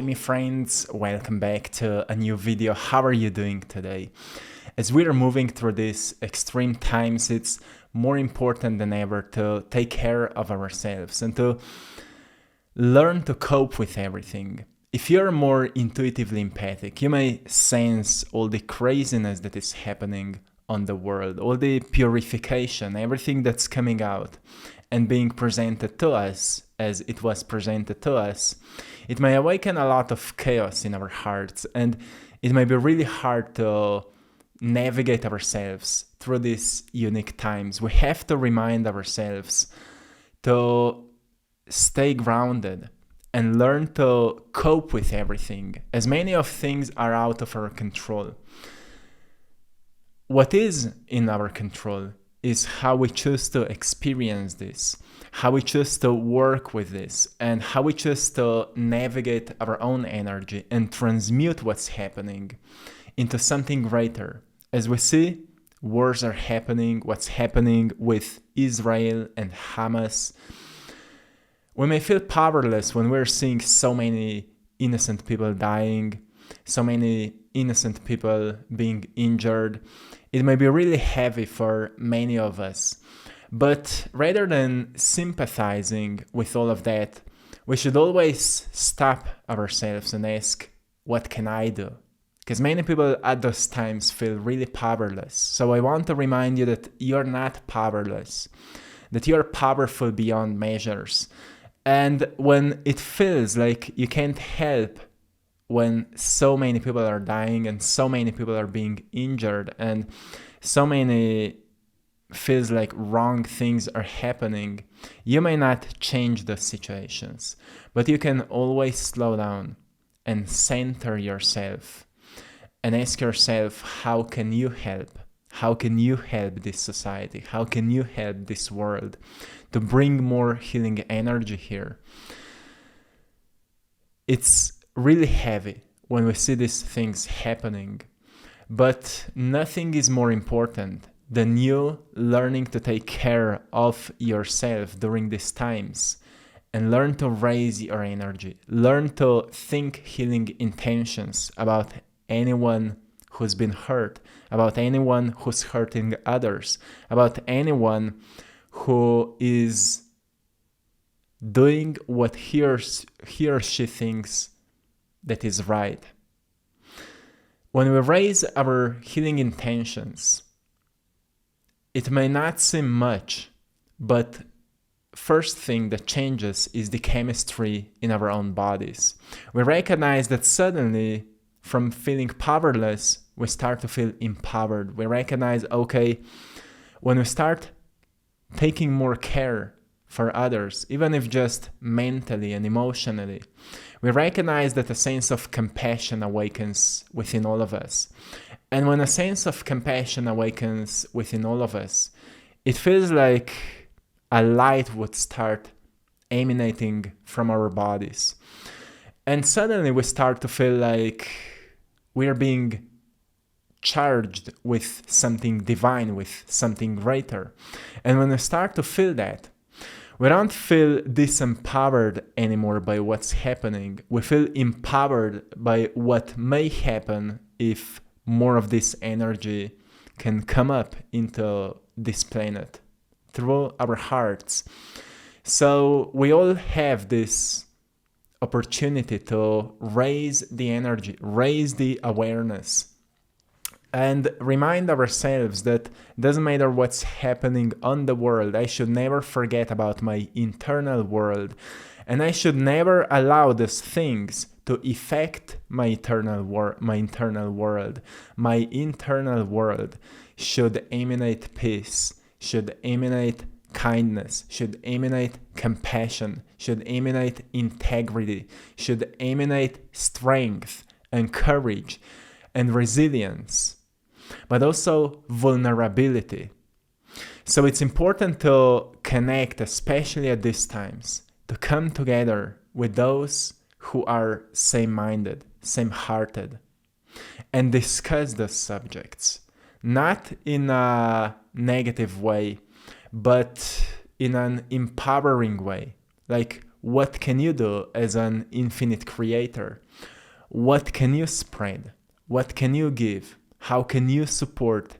my friends, welcome back to a new video. How are you doing today? As we are moving through these extreme times, it's more important than ever to take care of ourselves and to learn to cope with everything. If you're more intuitively empathic, you may sense all the craziness that is happening on the world, all the purification, everything that's coming out and being presented to us as it was presented to us. It may awaken a lot of chaos in our hearts, and it may be really hard to navigate ourselves through these unique times. We have to remind ourselves to stay grounded and learn to cope with everything, as many of things are out of our control. What is in our control is how we choose to experience this, how we choose to work with this, and how we choose to navigate our own energy and transmute what's happening into something greater. As we see, wars are happening, what's happening with Israel and Hamas. We may feel powerless when we're seeing so many innocent people dying, so many innocent people being injured. It may be really heavy for many of us. But rather than sympathizing with all of that, we should always stop ourselves and ask, what can I do? Because many people at those times feel really powerless. So I want to remind you that you're not powerless, that you're powerful beyond measures. And when it feels like you can't help, when so many people are dying and so many people are being injured and so many feels like wrong things are happening, you may not change the situations, but you can always slow down and center yourself and ask yourself, how can you help? How can you help this society? How can you help this world to bring more healing energy here? It's really heavy when we see these things happening, but nothing is more important than you learning to take care of yourself during these times and learn to raise your energy, learn to think healing intentions about anyone who's been hurt, about anyone who's hurting others, about anyone who is doing what he or she thinks that is right. When we raise our healing intentions, it may not seem much, but first thing that changes is the chemistry in our own bodies. We recognize that suddenly, from feeling powerless, we start to feel empowered. We recognize, okay, when we start taking more care for others, even if just mentally and emotionally, we recognize that a sense of compassion awakens within all of us. And when a sense of compassion awakens within all of us, it feels like a light would start emanating from our bodies. And suddenly we start to feel like we are being charged with something divine, with something greater. And when we start to feel that, we don't feel disempowered anymore by what's happening. We feel empowered by what may happen if more of this energy can come up into this planet through our hearts. So we all have this opportunity to raise the energy, raise the awareness, and remind ourselves that it doesn't matter what's happening on the world, I should never forget about my internal world, and I should never allow these things to affect my internal world. My internal world should emanate peace, should emanate kindness, should emanate compassion, should emanate integrity, should emanate strength and courage and resilience, but also vulnerability. So it's important to connect, especially at these times, to come together with those who are same-minded, same-hearted, and discuss those subjects, not in a negative way, but in an empowering way. Like, what can you do as an infinite creator? What can you spread? What can you give? How can you support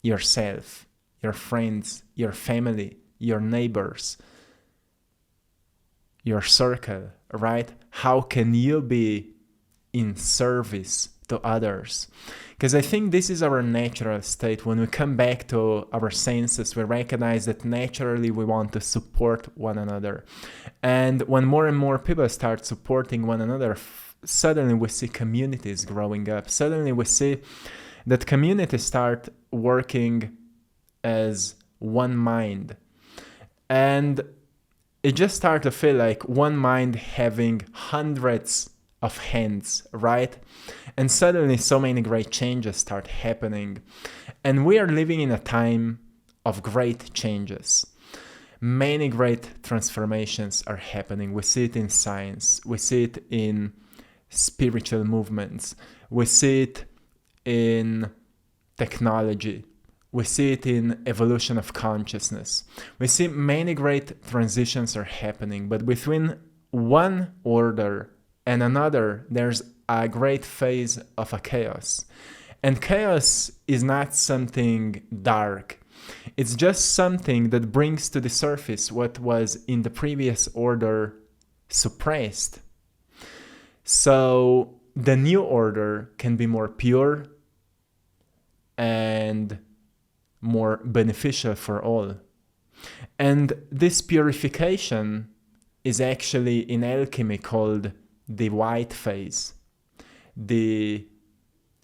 yourself, your friends, your family, your neighbors, your circle, right? How can you be in service to others? Because I think this is our natural state. When we come back to our senses, we recognize that naturally we want to support one another. And when more and more people start supporting one another, suddenly we see communities growing up. Suddenly we see that communities start working as one mind. And it just started to feel like one mind having hundreds of hands, right? And suddenly so many great changes start happening. And we are living in a time of great changes. Many great transformations are happening. We see it in science. We see it in spiritual movements. We see it in technology. We see it in evolution of consciousness. We see many great transitions are happening, but between one order and another, there's a great phase of a chaos. And chaos is not something dark. It's just something that brings to the surface what was in the previous order suppressed. So the new order can be more pure and more beneficial for all. And this purification is actually in alchemy called the white phase. The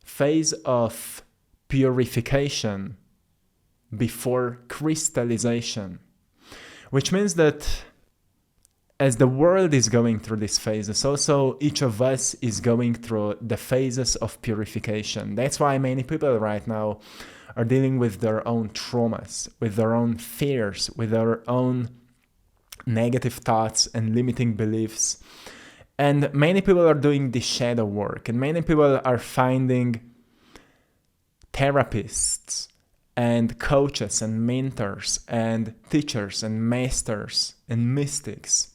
phase of purification before crystallization, which means that as the world is going through these phases, also each of us is going through the phases of purification. That's why many people right now are dealing with their own traumas, with their own fears, with their own negative thoughts and limiting beliefs. And many people are doing the shadow work, and many people are finding therapists and coaches and mentors and teachers and masters and mystics,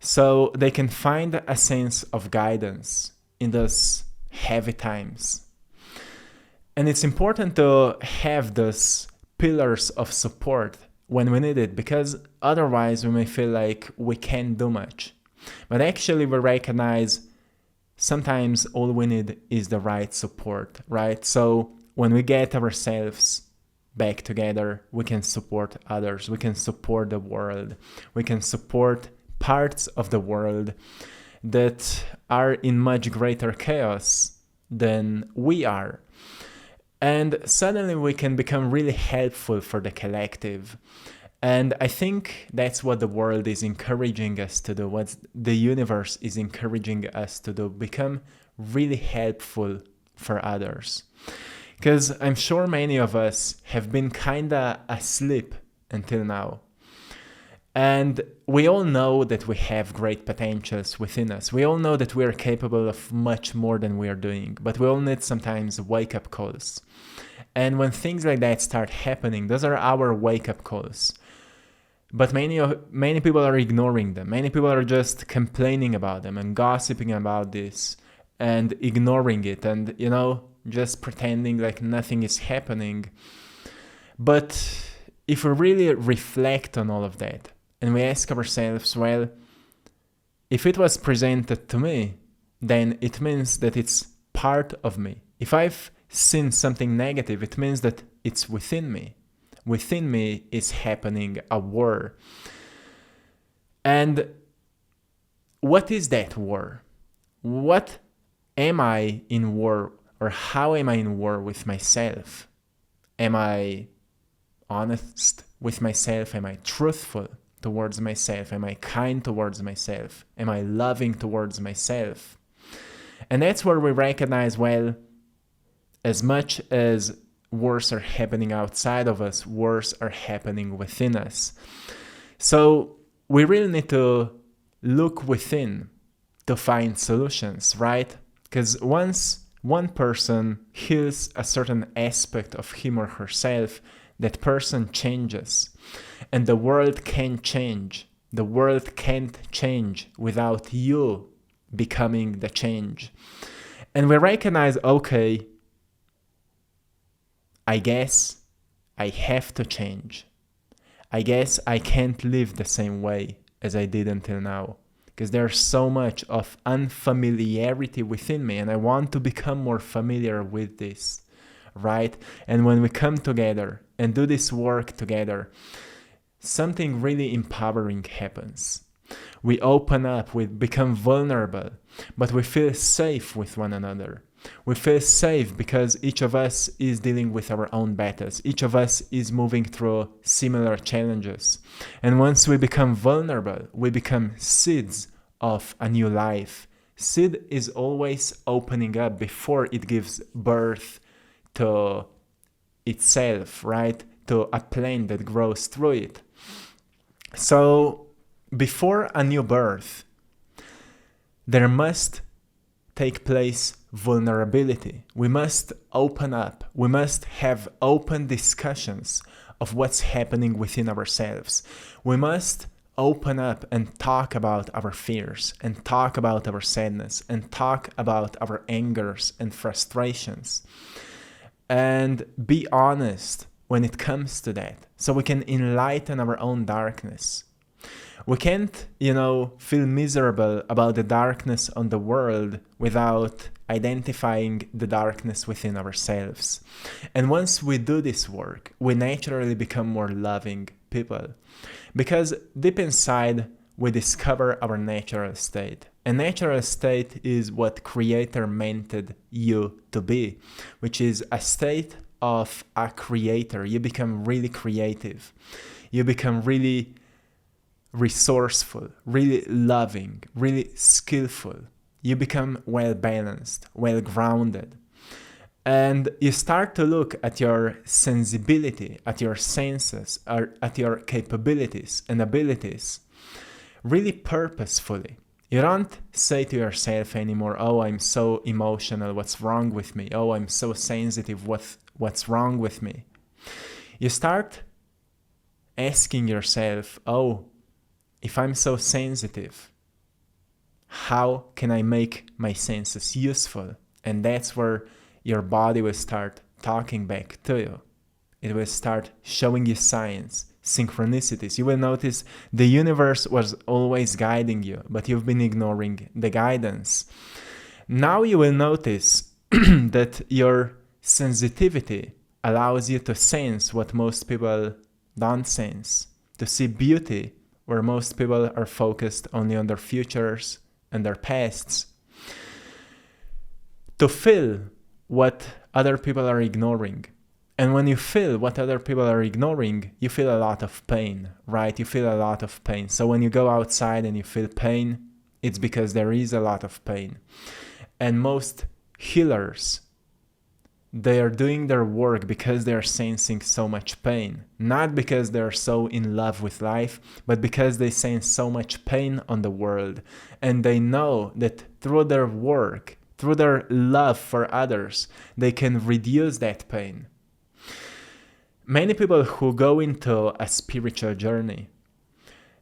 so they can find a sense of guidance in those heavy times. And it's important to have those pillars of support when we need it, because otherwise we may feel like we can't do much. But actually we recognize sometimes all we need is the right support, right? So when we get ourselves back together, we can support others, we can support the world, we can support parts of the world that are in much greater chaos than we are. And suddenly we can become really helpful for the collective. And I think that's what the world is encouraging us to do, what the universe is encouraging us to do, become really helpful for others. Because I'm sure many of us have been kinda asleep until now. And we all know that we have great potentials within us. We all know that we are capable of much more than we are doing, but we all need sometimes wake-up calls. And when things like that start happening, those are our wake-up calls. But many people are ignoring them. Many people are just complaining about them and gossiping about this and ignoring it and, just pretending like nothing is happening. But if we really reflect on all of that and we ask ourselves, well, if it was presented to me, then it means that it's part of me. If I've seen something negative, it means that it's within me. Within me is happening a war. And what is that war? What am I in war, or how am I in war with myself? Am I honest with myself? Am I truthful towards myself? Am I kind towards myself? Am I loving towards myself? And that's where we recognize, well, as much as wars are happening outside of us, wars are happening within us. So we really need to look within to find solutions, right? Because once one person heals a certain aspect of him or herself, that person changes. And the world can change The world can't change without you becoming the change. And we recognize, okay, I guess I have to change. I guess I can't live the same way as I did until now, because there's so much of unfamiliarity within me, and I want to become more familiar with this, right? And when we come together and do this work together, something really empowering happens. We open up, we become vulnerable, but we feel safe with one another. We feel safe because each of us is dealing with our own battles. Each of us is moving through similar challenges. And once we become vulnerable, we become seeds of a new life. Seed is always opening up before it gives birth to itself, right? To a plant that grows through it. So before a new birth, there must take place vulnerability. We must open up. We must have open discussions of what's happening within ourselves. We must open up and talk about our fears, and talk about our sadness, and talk about our angers and frustrations, and be honest when it comes to that, so we can enlighten our own darkness. We can't, feel miserable about the darkness on the world without identifying the darkness within ourselves. And once we do this work, we naturally become more loving people. Because deep inside, we discover our natural state. A natural state is what Creator meant you to be, which is a state of a creator. You become really creative. You become really resourceful, really loving, really skillful. You become well-balanced, well-grounded. And you start to look at your sensibility, at your senses, or at your capabilities and abilities really purposefully. You don't say to yourself anymore, oh, I'm so emotional, what's wrong with me? Oh, I'm so sensitive, what's wrong with me? You start asking yourself, oh, if I'm so sensitive, how can I make my senses useful? And that's where your body will start talking back to you. It will start showing you signs, synchronicities. You will notice the universe was always guiding you, but you've been ignoring the guidance. Now you will notice that your sensitivity allows you to sense what most people don't sense, to see beauty where most people are focused only on their futures and their pasts, to feel what other people are ignoring. And when you feel what other people are ignoring, you feel a lot of pain, right? You feel a lot of pain. So when you go outside and you feel pain, it's because there is a lot of pain. And most healers, they are doing their work because they're sensing so much pain. Not because they're so in love with life, but because they sense so much pain on the world. And they know that through their work, through their love for others, they can reduce that pain. Many people who go into a spiritual journey,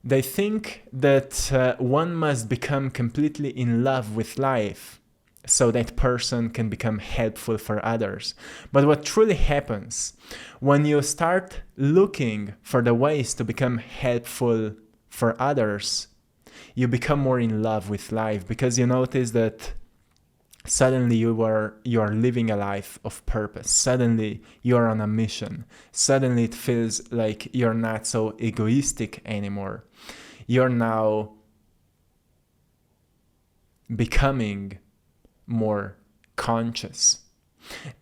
they think that one must become completely in love with life so that person can become helpful for others. But what truly happens when you start looking for the ways to become helpful for others, you become more in love with life, because you notice that suddenly you are living a life of purpose. Suddenly you are on a mission. Suddenly it feels like you're not so egoistic anymore. You're now becoming more conscious.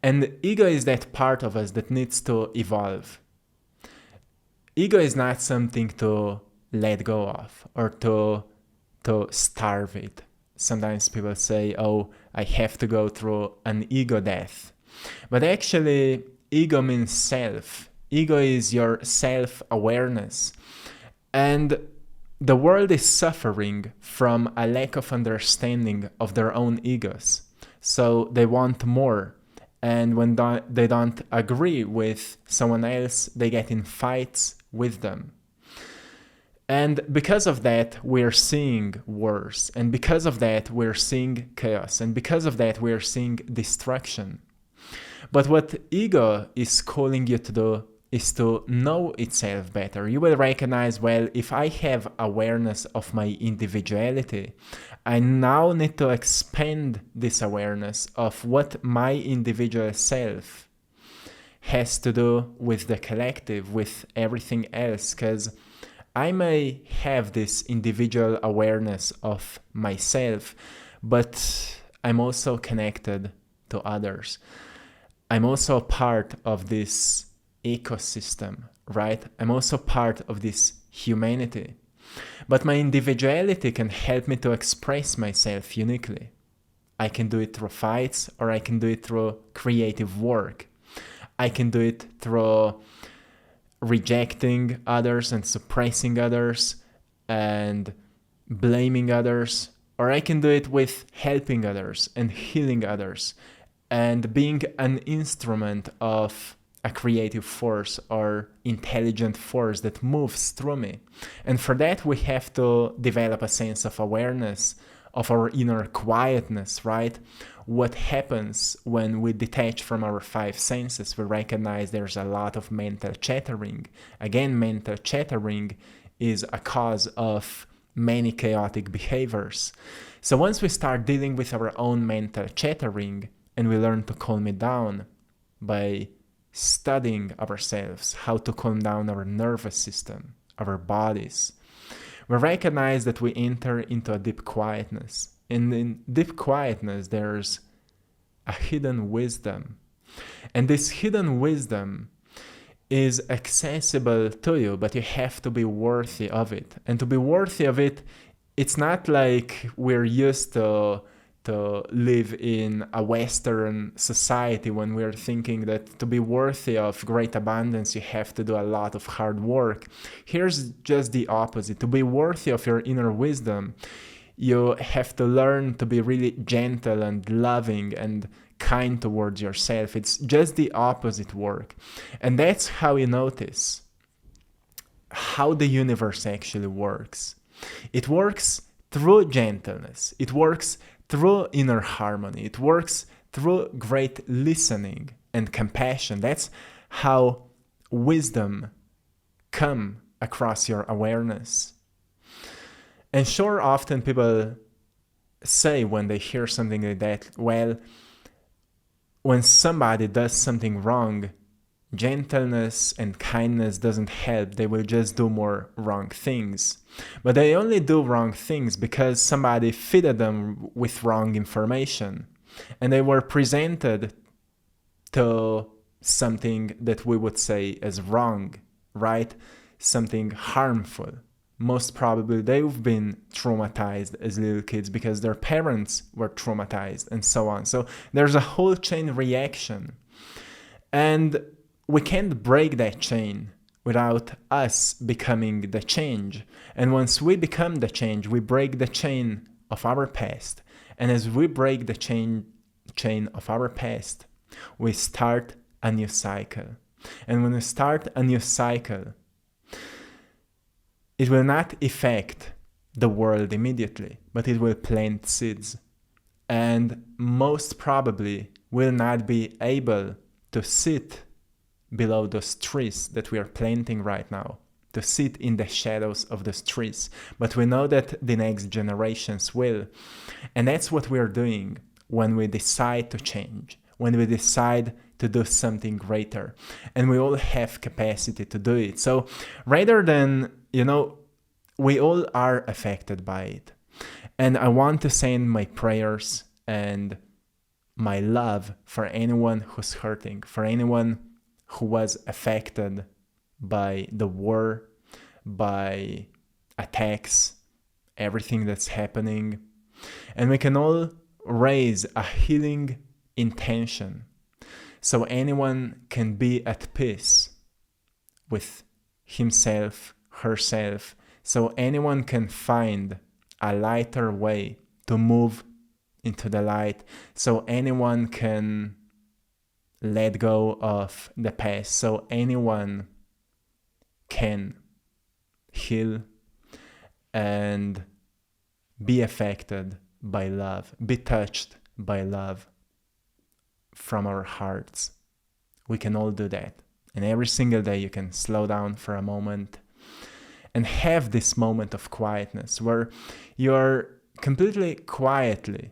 And ego is that part of us that needs to evolve. Ego is not something to let go of or to starve it. Sometimes people say, oh, I have to go through an ego death. But actually, ego means self. Ego is your self-awareness. And the world is suffering from a lack of understanding of their own egos. So they want more. And when they don't agree with someone else, they get in fights with them. And because of that, we're seeing wars. And because of that, we're seeing chaos. And because of that, we're seeing destruction. But what ego is calling you to do is to know itself better. You will recognize, well, if I have awareness of my individuality, I now need to expand this awareness of what my individual self has to do with the collective, with everything else, because I may have this individual awareness of myself, but I'm also connected to others. I'm also part of this ecosystem, right? I'm also part of this humanity. But my individuality can help me to express myself uniquely. I can do it through fights, or I can do it through creative work. I can do it through rejecting others and suppressing others and blaming others, or I can do it with helping others and healing others and being an instrument of a creative force or intelligent force that moves through me. And for that, we have to develop a sense of awareness of our inner quietness, right? What happens when we detach from our five senses? We recognize there's a lot of mental chattering. Again, mental chattering is a cause of many chaotic behaviors. So once we start dealing with our own mental chattering and we learn to calm it down by studying ourselves, how to calm down our nervous system, our bodies, we recognize that we enter into a deep quietness. And in deep quietness, there's a hidden wisdom. And this hidden wisdom is accessible to you, but you have to be worthy of it. And to be worthy of it, it's not like we're used to live in a Western society when we're thinking that to be worthy of great abundance, you have to do a lot of hard work. Here's just the opposite. To be worthy of your inner wisdom, you have to learn to be really gentle and loving and kind towards yourself. It's just the opposite work. And that's how you notice how the universe actually works. It works through gentleness. It works through inner harmony. It works through great listening and compassion. That's how wisdom comes across your awareness. And sure, often people say when they hear something like that, well, when somebody does something wrong, gentleness and kindness doesn't help. They will just do more wrong things. But they only do wrong things because somebody fed them with wrong information. And they were presented to something that we would say is wrong, right? Something harmful. Most probably they've been traumatized as little kids because their parents were traumatized and so on. So there's a whole chain reaction. And we can't break that chain without us becoming the change. And once we become the change, we break the chain of our past. And as we break the chain of our past, we start a new cycle. And when we start a new cycle, it will not affect the world immediately, but it will plant seeds. And most probably will not be able to sit below those trees that we are planting right now, to sit in the shadows of those trees. But we know that the next generations will. And that's what we're doing when we decide to change, when we decide to do something greater. And we all have capacity to do it. So rather than, we all are affected by it. And I want to send my prayers and my love for anyone who's hurting, for anyone who was affected by the war, by attacks, everything that's happening. And we can all raise a healing intention so anyone can be at peace with himself, herself, so anyone can find a lighter way to move into the light, so anyone can let go of the past, so anyone can heal and be affected by love, be touched by love from our hearts. We can all do that. And every single day you can slow down for a moment and have this moment of quietness where you're completely quietly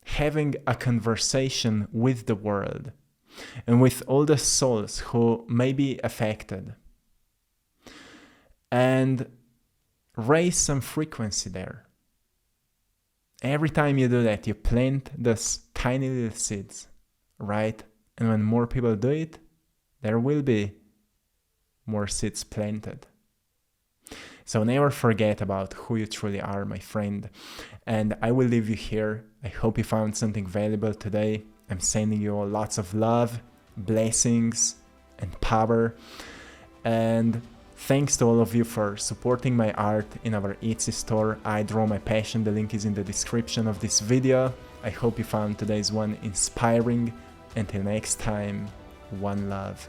having a conversation with the world and with all the souls who may be affected, and raise some frequency there. Every time you do that, you plant those tiny little seeds, right? And when more people do it, there will be more seeds planted. So never forget about who you truly are, my friend. And I will leave you here. I hope you found something valuable today. I'm sending you all lots of love, blessings, and power. And thanks to all of you for supporting my art in our Etsy store, I Draw My Passion. The link is in the description of this video. I hope you found today's one inspiring. Until next time, one love.